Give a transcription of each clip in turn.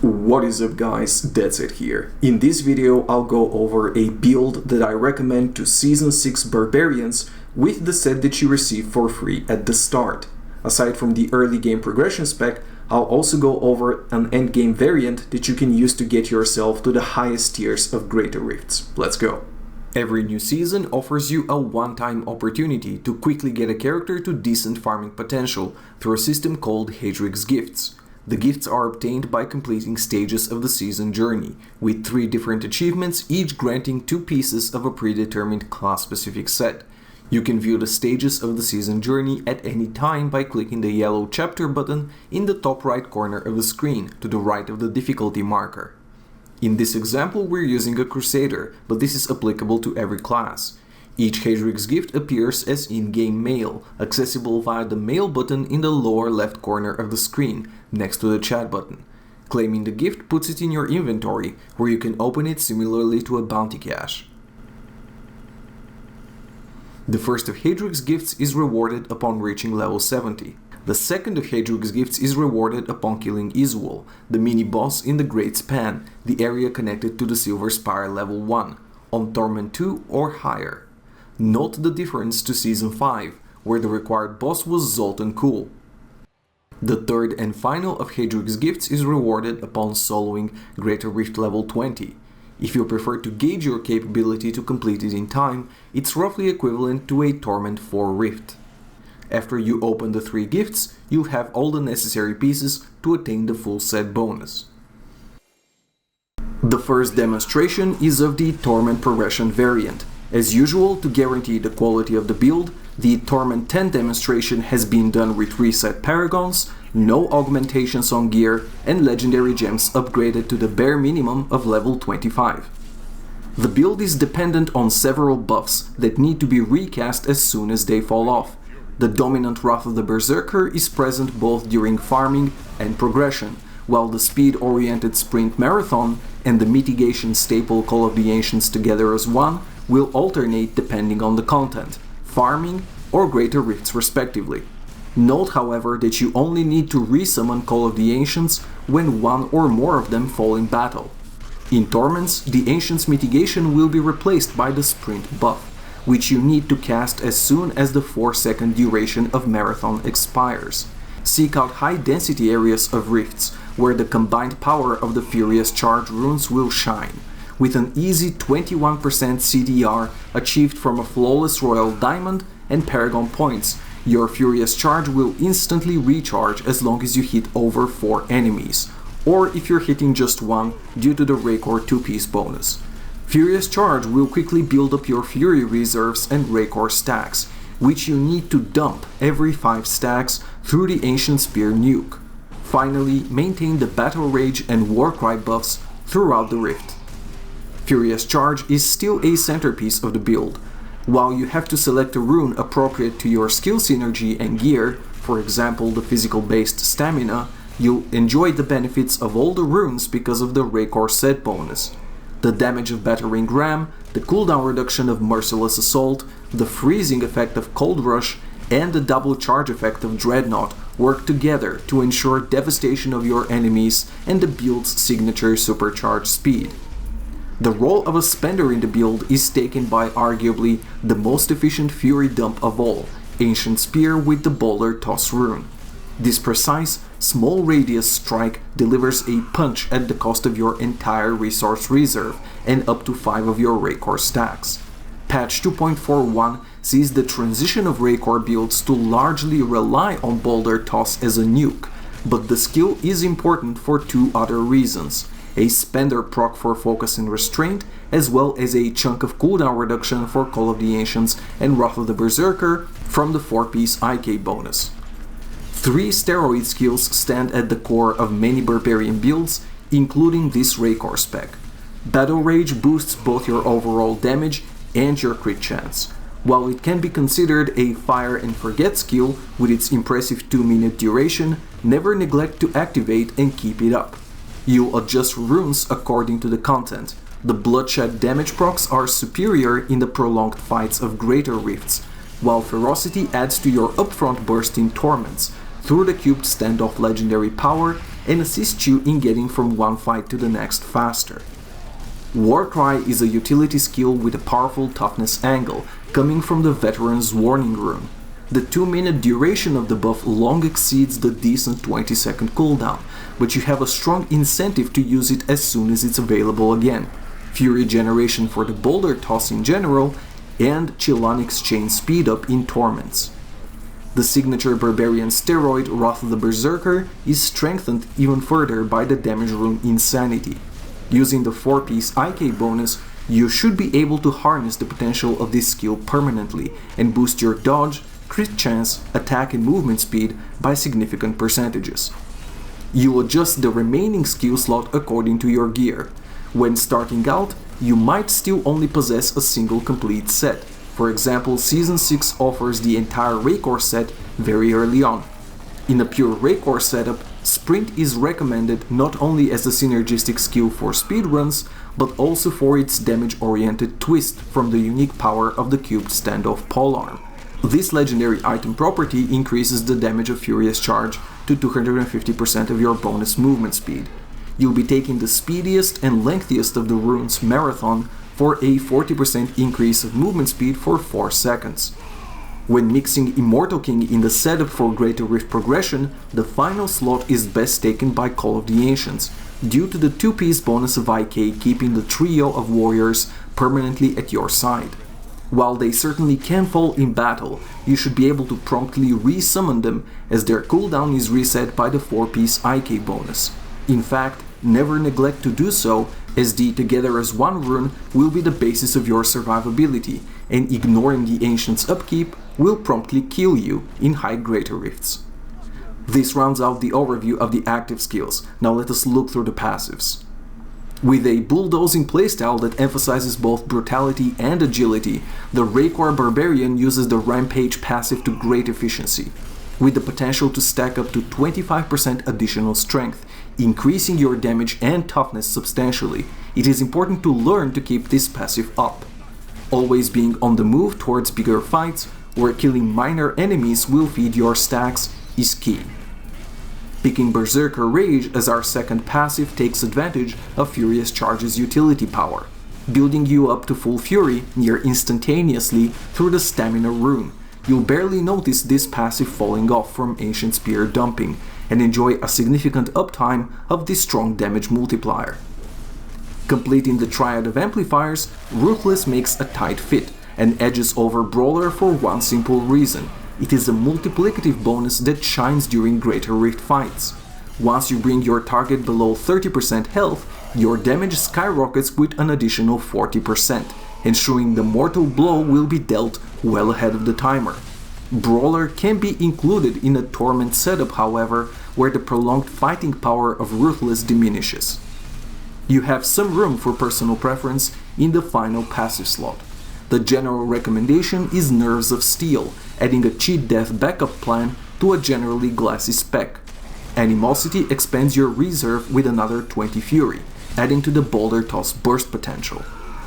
What is up guys, Deadset here. In this video I'll go over a build that I recommend to Season 6 Barbarians with the set that you receive for free at the start. Aside from the early game progression spec, I'll also go over an endgame variant that you can use to get yourself to the highest tiers of Greater Rifts. Let's go. Every new season offers you a one-time opportunity to quickly get a character to decent farming potential through a system called Hedrig's Gifts. The gifts are obtained by completing stages of the season journey, with 3 different achievements, each granting 2 pieces of a predetermined class-specific set. You can view the stages of the season journey at any time by clicking the yellow chapter button in the top right corner of the screen, to the right of the difficulty marker. In this example we're using a Crusader, but this is applicable to every class. Each Hedrig's gift appears as in-game mail, accessible via the mail button in the lower left corner of the screen, next to the chat button. Claiming the gift puts it in your inventory, where you can open it similarly to a bounty cache. The first of Hedrig's gifts is rewarded upon reaching level 70. The second of Hedrig's gifts is rewarded upon killing Izuel, the mini-boss in the Great Span, the area connected to the Silver Spire level 1, on Torment 2 or higher. Note the difference to Season 5, where the required boss was Zoltan Kulle. The third and final of Hedrig's gifts is rewarded upon soloing Greater Rift level 20. If you prefer to gauge your capability to complete it in time, it's roughly equivalent to a Torment 4 Rift. After you open the 3 gifts, you'll have all the necessary pieces to attain the full set bonus. The first demonstration is of the Torment progression variant. As usual, to guarantee the quality of the build, the Torment 10 demonstration has been done with reset paragons, no augmentations on gear, and legendary gems upgraded to the bare minimum of level 25. The build is dependent on several buffs that need to be recast as soon as they fall off. The dominant Wrath of the Berserker is present both during farming and progression, while the speed-oriented Sprint Marathon and the mitigation staple Call of the Ancients together as one will alternate depending on the content, farming or Greater Rifts respectively. Note however that you only need to resummon Call of the Ancients when one or more of them fall in battle. In Torments, the Ancients mitigation will be replaced by the Sprint buff, which you need to cast as soon as the 4-second duration of Marathon expires. Seek out high-density areas of Rifts, where the combined power of the Furious Charge runes will shine. With an easy 21% CDR achieved from a flawless Royal Diamond and Paragon Points, your Furious Charge will instantly recharge as long as you hit over 4 enemies, or if you're hitting just one due to the Raekor 2-piece bonus. Furious Charge will quickly build up your Fury reserves and Raekor stacks, which you need to dump every 5 stacks through the Ancient Spear nuke. Finally, maintain the Battle Rage and Warcry buffs throughout the Rift. Furious Charge is still a centerpiece of the build. While you have to select a rune appropriate to your skill synergy and gear, for example the physical-based stamina, you'll enjoy the benefits of all the runes because of the Raekor set bonus. The damage of Battering Ram, the cooldown reduction of Merciless Assault, the freezing effect of Cold Rush, and the double charge effect of Dreadnought work together to ensure devastation of your enemies and the build's signature supercharged speed. The role of a spender in the build is taken by arguably the most efficient Fury dump of all, Ancient Spear with the Boulder Toss rune. This precise, small radius strike delivers a punch at the cost of your entire resource reserve and up to 5 of your Raekor stacks. Patch 2.41 sees the transition of Raekor builds to largely rely on Boulder Toss as a nuke, but the skill is important for 2 other reasons: a spender proc for focus and restraint, as well as a chunk of cooldown reduction for Call of the Ancients and Wrath of the Berserker from the 4-piece IK bonus. 3 steroid skills stand at the core of many Barbarian builds, including this Raekor spec. Battle Rage boosts both your overall damage and your crit chance. While it can be considered a fire and forget skill with its impressive 2-minute duration, never neglect to activate and keep it up. You'll adjust runes according to the content. The bloodshed damage procs are superior in the prolonged fights of Greater Rifts, while Ferocity adds to your upfront burst in Torments, through the cubed standoff legendary power and assists you in getting from one fight to the next faster. Warcry is a utility skill with a powerful toughness angle, coming from the Veteran's Warning Rune. The 2-minute duration of the buff long exceeds the decent 20-second cooldown, but you have a strong incentive to use it as soon as it's available again. Fury generation for the boulder toss in general, and Chilonic's chain speed up in Torments. The signature Barbarian steroid Wrath of the Berserker is strengthened even further by the damage rune Insanity. Using the 4-piece IK bonus, you should be able to harness the potential of this skill permanently and boost your dodge, crit chance, attack and movement speed by significant percentages. You adjust the remaining skill slot according to your gear. When starting out, you might still only possess a single complete set. For example, Season 6 offers the entire Raekor set very early on. In a pure Raekor setup, Sprint is recommended not only as a synergistic skill for speedruns, but also for its damage-oriented twist from the unique power of the cubed standoff polearm. This legendary item property increases the damage of Furious Charge to 250% of your bonus movement speed. You'll be taking the speediest and lengthiest of the runes Marathon for a 40% increase of movement speed for 4 seconds. When mixing Immortal King in the setup for Greater Rift progression, the final slot is best taken by Call of the Ancients, due to the 2-piece bonus of IK keeping the trio of warriors permanently at your side. While they certainly can fall in battle, you should be able to promptly re-summon them, as their cooldown is reset by the 4-piece IK bonus. In fact, never neglect to do so, as the Together as One rune will be the basis of your survivability, and ignoring the Ancient's upkeep will promptly kill you in high Greater Rifts. This rounds out the overview of the active skills. Now let us look through the passives. With a bulldozing playstyle that emphasizes both brutality and agility, the Raekor Barbarian uses the Rampage passive to great efficiency, with the potential to stack up to 25% additional strength, increasing your damage and toughness substantially. It is important to learn to keep this passive up. Always being on the move towards bigger fights, where killing minor enemies will feed your stacks, is key. Picking Berserker Rage as our second passive takes advantage of Furious Charge's utility power, building you up to full fury near instantaneously through the Stamina rune. You'll barely notice this passive falling off from Ancient Spear dumping, and enjoy a significant uptime of this strong damage multiplier. Completing the triad of amplifiers, Ruthless makes a tight fit, and edges over Brawler for one simple reason: it is a multiplicative bonus that shines during Greater Rift fights. Once you bring your target below 30% health, your damage skyrockets with an additional 40%, ensuring the mortal blow will be dealt well ahead of the timer. Brawler can be included in a Torment setup, however, where the prolonged fighting power of Ruthless diminishes. You have some room for personal preference in the final passive slot. The general recommendation is Nerves of Steel, adding a cheat death backup plan to a generally glassy spec. Animosity expands your reserve with another 20 Fury, adding to the Boulder Toss burst potential.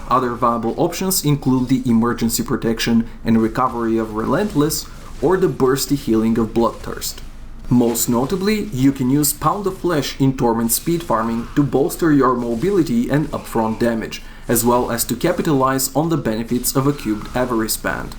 Other viable options include the Emergency Protection and Recovery of Relentless, or the Bursty Healing of Bloodthirst. Most notably, you can use Pound of Flesh in Torment speed farming to bolster your mobility and upfront damage, as well as to capitalize on the benefits of a cubed Avarice Band.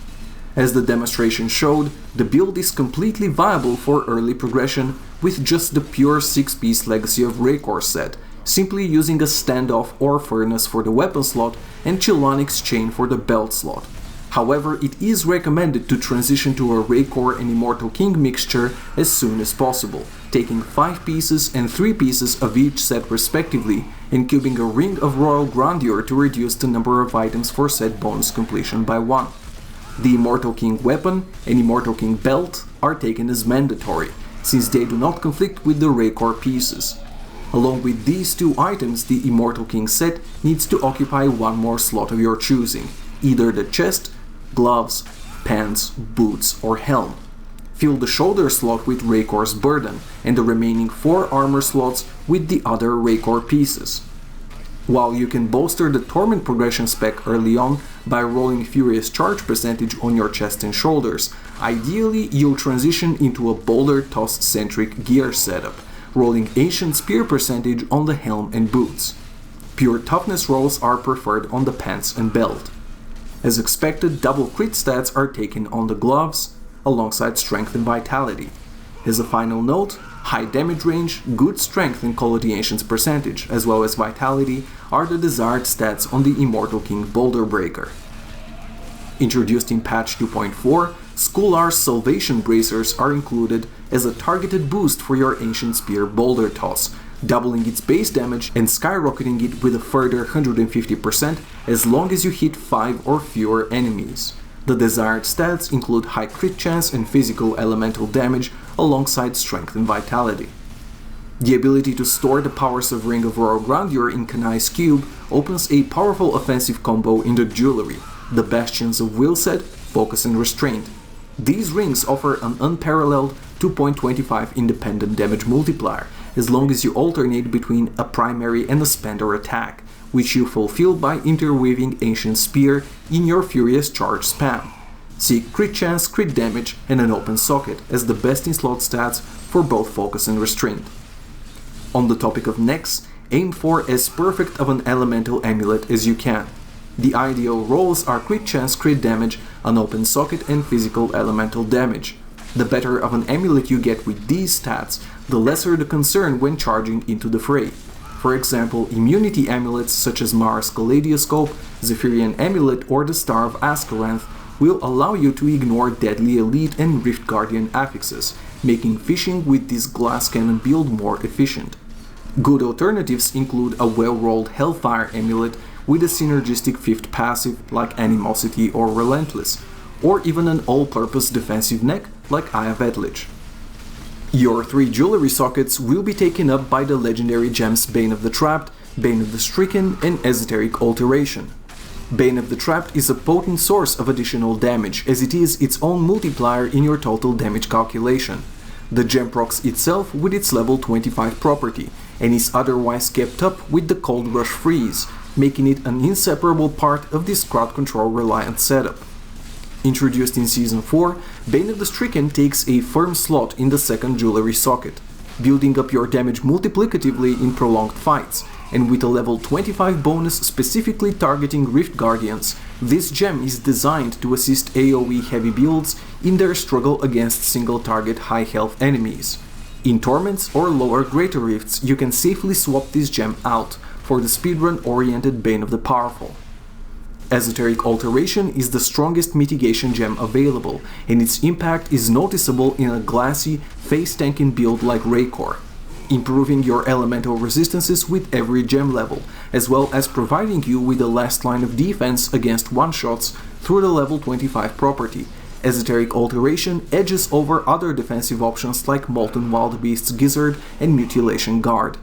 As the demonstration showed, the build is completely viable for early progression with just the pure 6-piece Legacy of Raekor set, simply using a Standoff or Furnace for the weapon slot and Chilonic's Chain for the belt slot. However, it is recommended to transition to a Raekor and Immortal King mixture as soon as possible, taking 5 pieces and 3 pieces of each set respectively, and cubing a Ring of Royal Grandeur to reduce the number of items for set bonus completion by 1. The Immortal King weapon and Immortal King belt are taken as mandatory, since they do not conflict with the Raekor pieces. Along with these 2 items, the Immortal King set needs to occupy one more slot of your choosing, either the chest, gloves, pants, boots, or helm. Fill the shoulder slot with Raekor's Burden, and the remaining 4 armor slots with the other Raekor pieces. While you can bolster the Torment progression spec early on by rolling Furious Charge percentage on your chest and shoulders, ideally you'll transition into a Boulder Toss-centric gear setup, rolling Ancient Spear percentage on the helm and boots. Pure toughness rolls are preferred on the pants and belt. As expected, double crit stats are taken on the gloves, alongside strength and vitality. As a final note, high damage range, good strength and quality Ancient's percentage, as well as vitality, are the desired stats on the Immortal King Boulder Breaker. Introduced in patch 2.4, Skular's Salvation Bracers are included as a targeted boost for your Ancient Spear Boulder Toss, doubling its base damage and skyrocketing it with a further 150% as long as you hit 5 or fewer enemies. The desired stats include high crit chance and physical elemental damage alongside strength and vitality. The ability to store the powers of Ring of Royal Grandeur in Kanai's Cube opens a powerful offensive combo in the jewelry, the Bastions of Willset, Focus and Restraint. These rings offer an unparalleled 2.25 independent damage multiplier, as long as you alternate between a primary and a spender attack, which you fulfill by interweaving Ancient Spear in your Furious Charge spam. See crit chance, crit damage, and an open socket as the best in slot stats for both Focus and Restraint. On the topic of necks, aim for as perfect of an elemental amulet as you can. The ideal rolls are crit chance, crit damage, an open socket, and physical elemental damage. The better of an amulet you get with these stats, the lesser the concern when charging into the fray. For example, immunity amulets such as Mars Kaleidoscope, Zephyrian Amulet, or the Star of Askaranth will allow you to ignore Deadly Elite and Rift Guardian affixes, making fishing with this glass cannon build more efficient. Good alternatives include a well-rolled Hellfire Amulet with a synergistic 5th passive like Animosity or Relentless, or even an all-purpose defensive neck like Eye of Edlich. Your 3 jewelry sockets will be taken up by the legendary gems Bane of the Trapped, Bane of the Stricken, and Esoteric Alteration. Bane of the Trapped is a potent source of additional damage, as it is its own multiplier in your total damage calculation. The gem procs itself with its level 25 property, and is otherwise kept up with the Cold Rush Freeze, making it an inseparable part of this crowd control reliant setup. Introduced in Season 4, Bane of the Stricken takes a firm slot in the second jewelry socket, building up your damage multiplicatively in prolonged fights, and with a level 25 bonus specifically targeting Rift Guardians, this gem is designed to assist AoE heavy builds in their struggle against single target high health enemies. In Torments or lower Greater Rifts, you can safely swap this gem out for the speedrun oriented Bane of the Powerful. Esoteric Alteration is the strongest mitigation gem available, and its impact is noticeable in a glassy, face-tanking build like Raekor, improving your elemental resistances with every gem level, as well as providing you with a last line of defense against one-shots through the level 25 property. Esoteric Alteration edges over other defensive options like Molten Wildbeast's Gizzard and Mutilation Guard.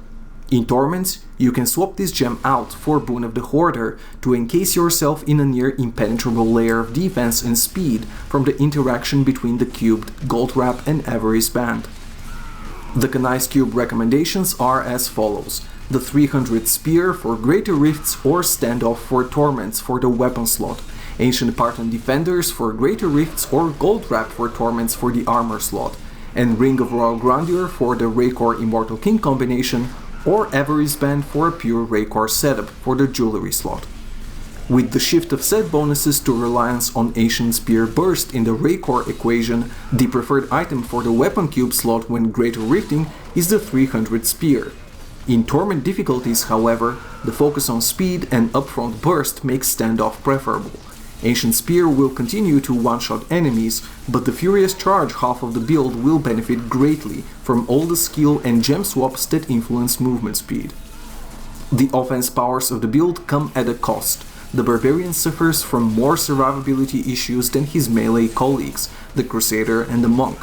In Torments, you can swap this gem out for Boon of the Hoarder to encase yourself in a near impenetrable layer of defense and speed from the interaction between the cubed Gold Wrap and Avarice Band. The Kanai's Cube recommendations are as follows: the 300 Spear for Greater Rifts or Standoff for Torments for the weapon slot, Ancient Parton Defenders for Greater Rifts or Gold Wrap for Torments for the armor slot, and Ring of Royal Grandeur for the Raekor Immortal King combination, or Avarice Band for a pure Raekor setup for the jewelry slot. With the shift of set bonuses to reliance on Ancient Spear Burst in the Raekor equation, the preferred item for the weapon cube slot when Greater Rifting is the 300 Spear. In Torment difficulties, however, the focus on speed and upfront burst makes Standoff preferable. Ancient Spear will continue to one-shot enemies, but the Furious Charge half of the build will benefit greatly from all the skill and gem swaps that influence movement speed. The offense powers of the build come at a cost. The Barbarian suffers from more survivability issues than his melee colleagues, the Crusader and the Monk.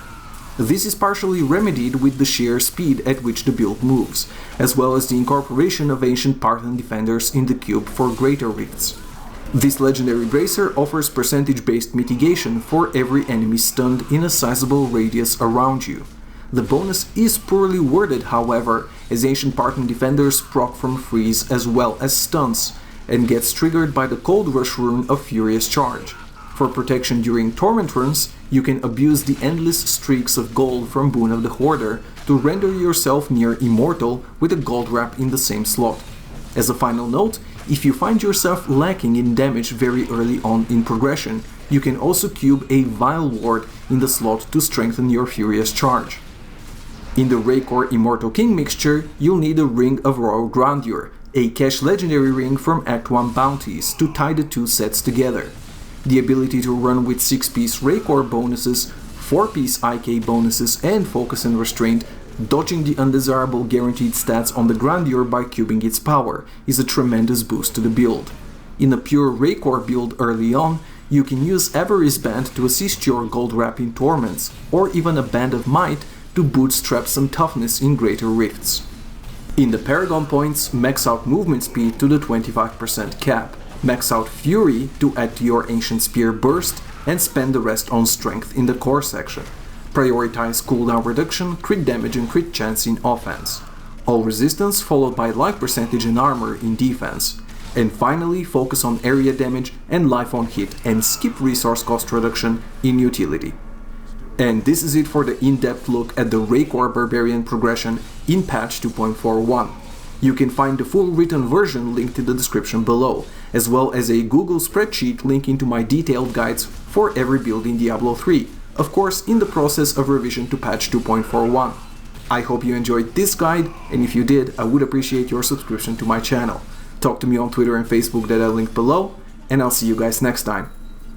This is partially remedied with the sheer speed at which the build moves, as well as the incorporation of Ancient Parton Defenders in the cube for Greater Rifts. This legendary bracer offers percentage-based mitigation for every enemy stunned in a sizable radius around you. The bonus is poorly worded, however, as Ancient Parton Defenders proc from freeze as well as stuns, and gets triggered by the Cold Rush rune of Furious Charge. For protection during Torment runs, you can abuse the endless streaks of gold from Boon of the Hoarder to render yourself near immortal with a gold wrap in the same slot. As a final note, if you find yourself lacking in damage very early on in progression, you can also cube a Vile Ward in the slot to strengthen your Furious Charge. In the Raekor Immortal King mixture, you'll need a Ring of Royal Grandeur, a cash legendary ring from Act 1 bounties to tie the two sets together. The ability to run with 6-piece Raekor bonuses, 4-piece IK bonuses and Focus and Restraint, dodging the undesirable guaranteed stats on the Grandeur by cubing its power, is a tremendous boost to the build. In a pure Raekor build early on, you can use Avarice Band to assist your gold wrap in Torments, or even a Band of Might to bootstrap some toughness in Greater Rifts. In the Paragon Points, max out movement speed to the 25% cap, max out Fury to add to your Ancient Spear burst, and spend the rest on Strength in the core section. Prioritize cooldown reduction, crit damage and crit chance in offense. All resistance followed by life percentage and armor in defense. And finally, focus on area damage and life on hit and skip resource cost reduction in utility. And this is it for the in-depth look at the Raekor Barbarian progression in patch 2.41. You can find the full written version linked in the description below, as well as a Google spreadsheet linking to my detailed guides for every build in Diablo 3, of course in the process of revision to patch 2.41. I hope you enjoyed this guide, and if you did, I would appreciate your subscription to my channel. Talk to me on Twitter and Facebook that I linked below, and I'll see you guys next time.